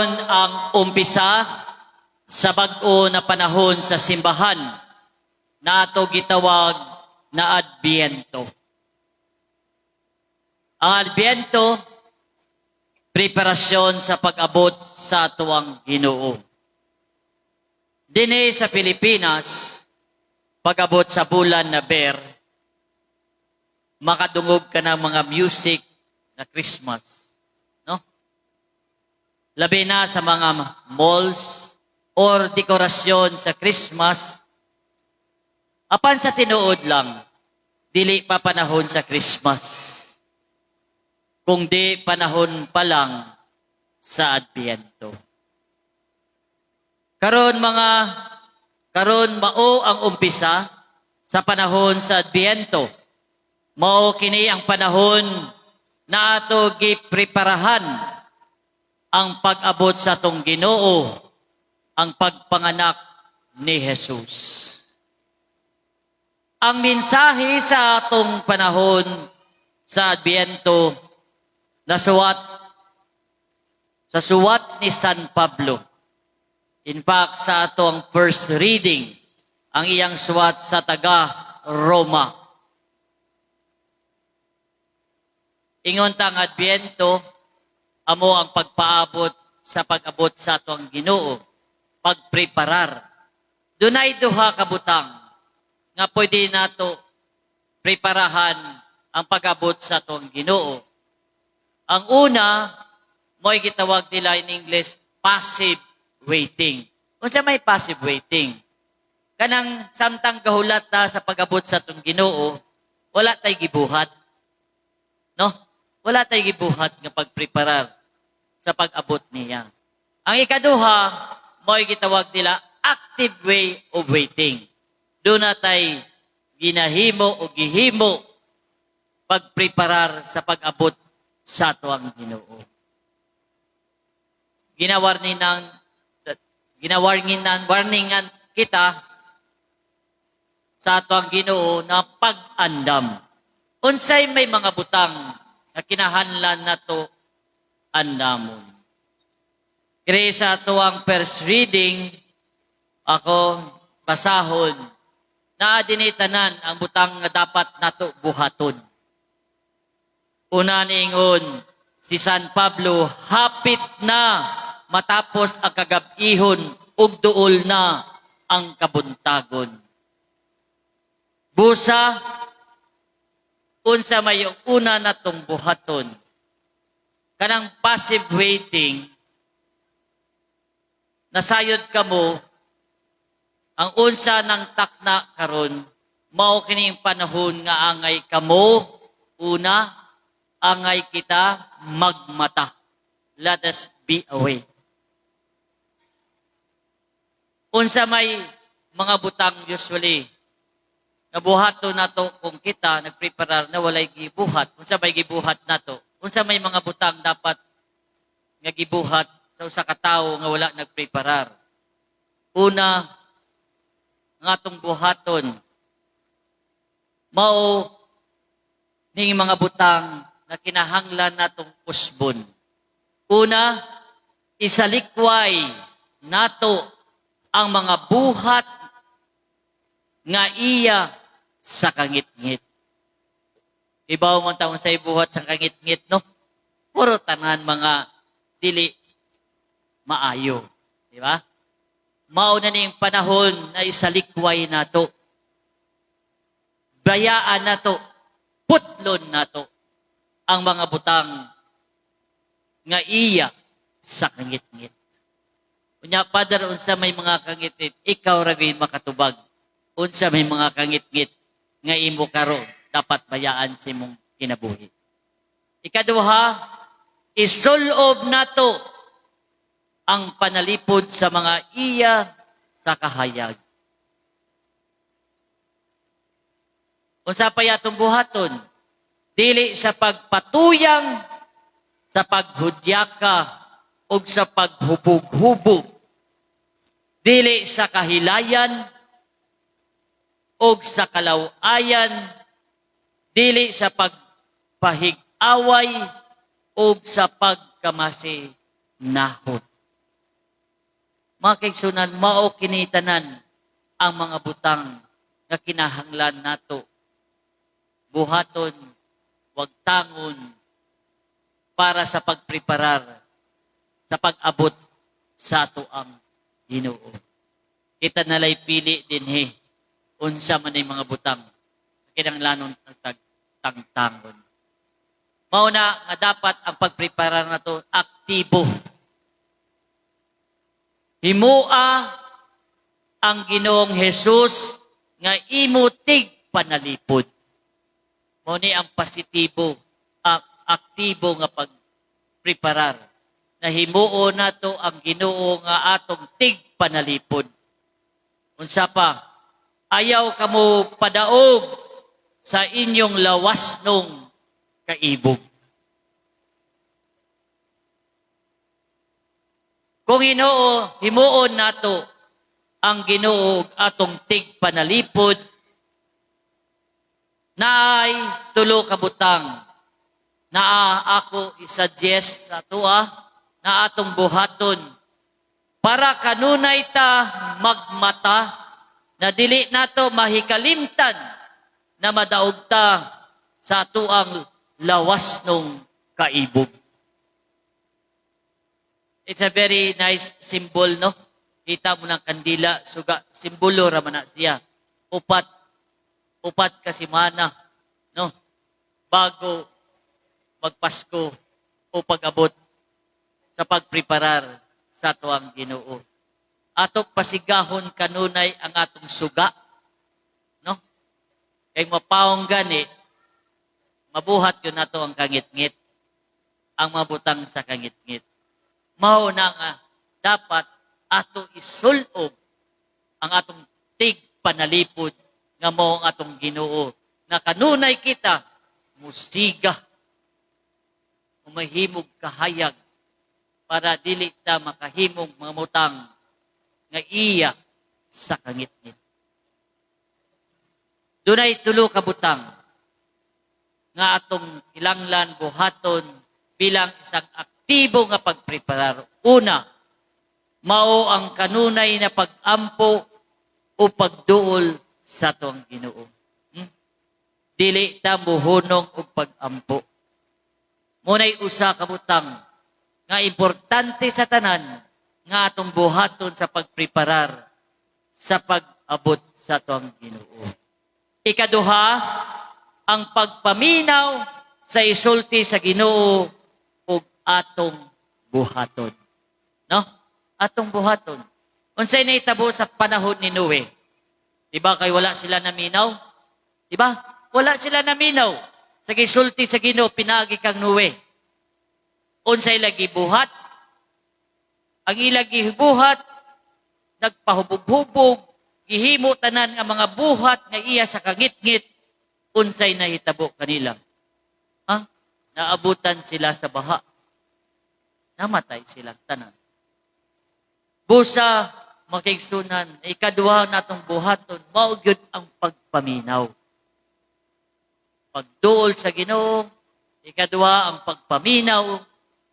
Ang umpisa sa bag-o na panahon sa simbahan na ato gitawag na Adbyento. Ang Adbyento, preparasyon sa pag-abot sa tuwang Ginoo. Dinhi sa Pilipinas, pag-abot sa bulan na Ber, makadungog ka ng mga music na Christmas. Labi na sa mga malls or dekorasyon sa Christmas, apan sa tinuod lang, dili pa panahon sa Christmas, kung di panahon pa lang sa Adbyento. Karon mao ang umpisa sa panahon sa Adbyento. Mao kini ang panahon na ato gipreparahan ang pag-abot sa atong Ginoo, ang pagpanganak ni Jesus. Ang mensahe sa atong panahon sa Adbyento na suwat ni San Pablo. In fact, sa atong first reading, ang iyang suwat sa taga-Roma. Ingon tang Adbyento, amo ang pagpaabot sa pag-abot sa atong Ginoo, pagpreparar. Dunay duha ka butang nga pwede nato preparahan ang pag-abot sa atong Ginoo. Ang una, mo'y gitawag nila in English, passive waiting. Unsa may passive waiting? Kanang samtang gahulat ta sa pag-abot sa atong Ginoo, wala tay gibuhat. No? Wala tay gibuhat nga pagpreparar sa pag-abot niya. Ang ikaduha, mo'y gitawag nila active way of waiting. Doon natay ginahimo o gihimo pagpreparar sa pag-abot sa tuwang Ginoo. Warningan kita sa tuwang Ginoo na pag-andam. Unsay may mga butang na kinahanglan nato andamon. Kaya sa tuwang first reading, ako basahon na dinitanan ang butang nga dapat nato buhaton. Una niingon, si San Pablo, hapit na matapos ang kagabihon ug duol na ang kabuntagon. Busa, unsa may una natong buhaton, kanang passive waiting, nasayod ka mo, ang unsa ng takna karon, mao kining panahon nga angay kamo, una, angay kita magmata. Let us be away. Unsa may mga butang usually, nabuhato nato kung kita, nagpreparar na walay gibuhat, unsa may gibuhat nato, unsa may mga butang dapat nga gibuhat sa usa ka tawo nga wala nagpreparar. Una, nga atong buhaton mao ning mga butang na kinahanglan natong usbon. Una, isalikway nato ang mga buhat nga iya sa kangit-ngit. Ibaw man taon sa ibuhat sa kangit-ngit, no? Puro tanan mga dili maayo. Di ba? Mao na ning panahon na isalikway nato. Bayaan nato, putlon nato ang mga butang nga iya sa kangit-ngit. Unya, Father, unsa may mga kangit-ngit, ikaw ra gyud makatubag. Unsa may mga kangit-ngit nga imo karon, dapat bayaan si mong kinabuhi. Ikaduha, isulob nato ang panalipod sa mga iya sa kahayag. Unsa pa yatong buhaton? Dili sa pagpatuyang, sa paghudyaka, o sa paghubog-hubog. Dili sa kahilayan, o sa kalawayan, dili sa pagpahig-away, o sa pagkamasi nahot. Mga kaigsunan, mao kinitanan ang mga butang nga kinahanglan nato. Buhaton, wagtangon, para sa pagpreparar, sa pag-abot sa ato ang Ginoo. Kita nalay pili dinhi unsa man ay mga butang kinahanglanon tangtangon. Mao na nga dapat ang pagpreparar nato aktibo. Himua ang Ginoong Hesus nga imutig panalipod. Mao ni ang positibo, aktibo nga pagpreparar. Na himuo nato ang Ginoo nga atong tig panalipod. Unsa pa, ayaw kamo padaog sa inyong lawas nung kaibog. Kung himuon nato ang Ginoo atong tig panalipod, naay tulo ka butang na ako i-suggest sa tua na atong buhaton para kanunay ta magmata na dili nato mahikalimtan na madaog ta sa atuang lawas nung kaibog. It's a very nice symbol, no? Kita mo ng kandila, suga, simbolo raman na siya. Upat kasimana, no? Bago magpasko o pag-abot sa pagpreparar sa tuang Ginoo. Atok pasigahon kanunay ang atong suga, no? Kay mapawong gani, mabuhat yun nato ang kangit-ngit, ang mabutang sa kangit-ngit. Mao na nga dapat ato isulob ang atong tig panalipod nga mao ang atong Ginoo na kanunay kita musiga umahimog kahayag para dili ta makahimog mga mutang nga iya sa kangit-ngit. Dunay tulo ka butang nga atong ilanglan buhaton bilang isang aktibo nga pagpreparar. Una, mao ang kanunay na pag-ampo o pagduol sa tuang Ginoo. Dili ta muhunong og pag-ampo. Munay usa ka butang nga importante sa tanan nga atong buhaton sa pagpreparar sa pag-abot sa tuang Ginoo. Ikaduha, ang pagpaminaw sa isulti sa Ginoo ug atong buhaton. No? Atong buhaton. Unsay nahitabo sa panahon ni Noe? Diba kay wala sila naminaw? Diba? Wala sila naminaw. Sa gisulti sa Ginoo pinaagi kang Noe. Unsay lagi buhat? Ang ilagi buhat nagpahubog-hubog, gihimo tanan nga mga buhat nga iya sa kangit-ngit, unsay nahitabo kanila. Ha? Naabutan sila sa baha. Namatay silang tanan. Busa, makigsunan, ikaduha natong buhaton, mao gyud ang pagpaminaw. Pagduol sa Ginoo, ikaduha ang pagpaminaw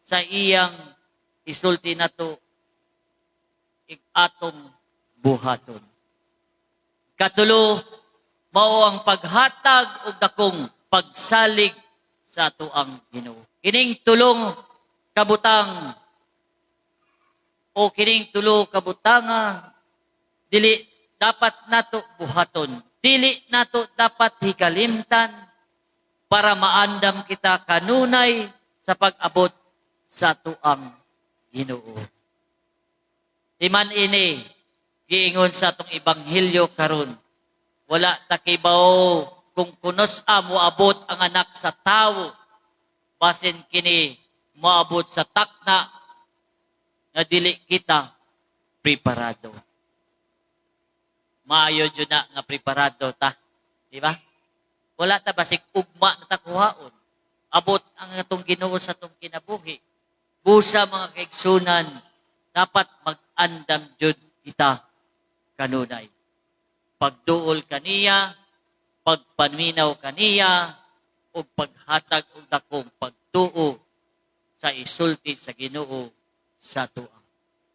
sa iyang isulti nato atong buhaton. Katulo, mao ang paghatag og dakong pagsalig sa atuang Ginoo. Kining tulong kabutang o kining tulo kabutanga dili dapat nato buhaton. Dili nato dapat hikalimtan para maandam kita kanunay sa pag-abot sa atuang Ginoo. Timan ini giingon sa atong ebanghelyo karon. Wala takibaw kung kunos moabot ang anak sa tawo basin kini moabot sa takna na dili kita preparado. Maayo jud na nga preparado ta, di ba? Wala ta basig ugma na takuhaon. Abot ang atong Ginoo sa atong kinabuhi. Busa mga kaigsunan, dapat mag-andam jud kita kanunay. Pagduol kaniya, pagpaminaw kaniya, o paghatag og dakong pagtuo sa isulti sa Ginoo sa tuwa.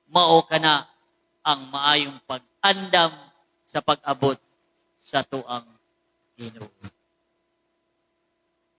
Mao kana ang maayong pag-andam sa pag-abot sa tuang Ginoo.